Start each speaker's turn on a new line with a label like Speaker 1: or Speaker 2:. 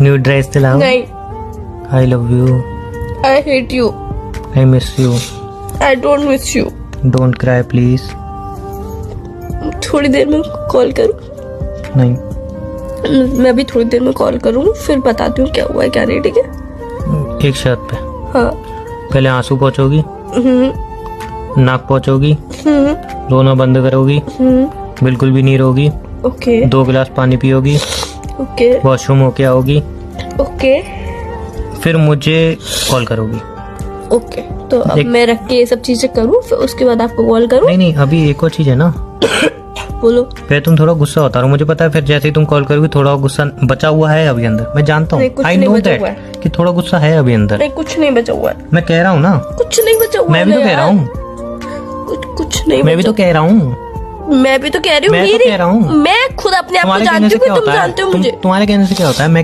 Speaker 1: New dress दिलाओ।
Speaker 2: नहीं,
Speaker 1: I love you,
Speaker 2: I hate you,
Speaker 1: I miss you,
Speaker 2: I don't miss you.
Speaker 1: Don't cry please.
Speaker 2: थोड़ी देर में call करूँ?
Speaker 1: नहीं,
Speaker 2: मैं अभी थोड़ी देर में कॉल करूँ, फिर बताती हूँ क्या हुआ है क्या नहीं, ठीक है?
Speaker 1: एक शर्त पे।
Speaker 2: हाँ।
Speaker 1: पहले आंसू पोंछोगी, नाक पोंछोगी, रोना बंद करोगी, बिल्कुल भी नहीं रोगी,
Speaker 2: ओके
Speaker 1: 2 गिलास पानी पियोगी,
Speaker 2: ओके
Speaker 1: वॉशरूम होके आओगी,
Speaker 2: ओके
Speaker 1: फिर मुझे कॉल करोगी।
Speaker 2: ओके। तो अब मैं रख के ये सब चीजें करूँ, फिर उसके बाद आपको कॉल करूँ?
Speaker 1: नहीं नहीं, अभी एक और चीज है ना।
Speaker 2: बोलो।
Speaker 1: फिर तुम थोड़ा गुस्सा होता रहो, मुझे पता है। फिर जैसे ही तुम कॉल करोगी थोड़ा गुस्सा बचा हुआ है अभी अंदर, मैं जानता हूँ।
Speaker 2: नहीं, कुछ
Speaker 1: आई
Speaker 2: नहीं
Speaker 1: नो
Speaker 2: बचा
Speaker 1: दैट
Speaker 2: हुआ है।
Speaker 1: कि थोड़ा गुस्सा है अभी अंदर।
Speaker 2: नहीं, कुछ नहीं बचा हुआ है।
Speaker 1: मैं कह रहा हूँ ना,
Speaker 2: कुछ नहीं बचा हुआ है।
Speaker 1: मैं भी तो कह रहा हूँ,
Speaker 2: कुछ नहीं।
Speaker 1: मैं भी तो कह रहा हूँ,
Speaker 2: मैं भी तो कह रही हूँ।
Speaker 1: मैं तो कह रहा हूँ।
Speaker 2: मैं खुद अपने आप को
Speaker 1: तुम्हारे
Speaker 2: जानती
Speaker 1: कहने से
Speaker 2: हूँ,
Speaker 1: क्या
Speaker 2: तुम
Speaker 1: होता है?
Speaker 2: जानते हो मुझे।
Speaker 1: तुम्हारे कहने से क्या होता है? मैं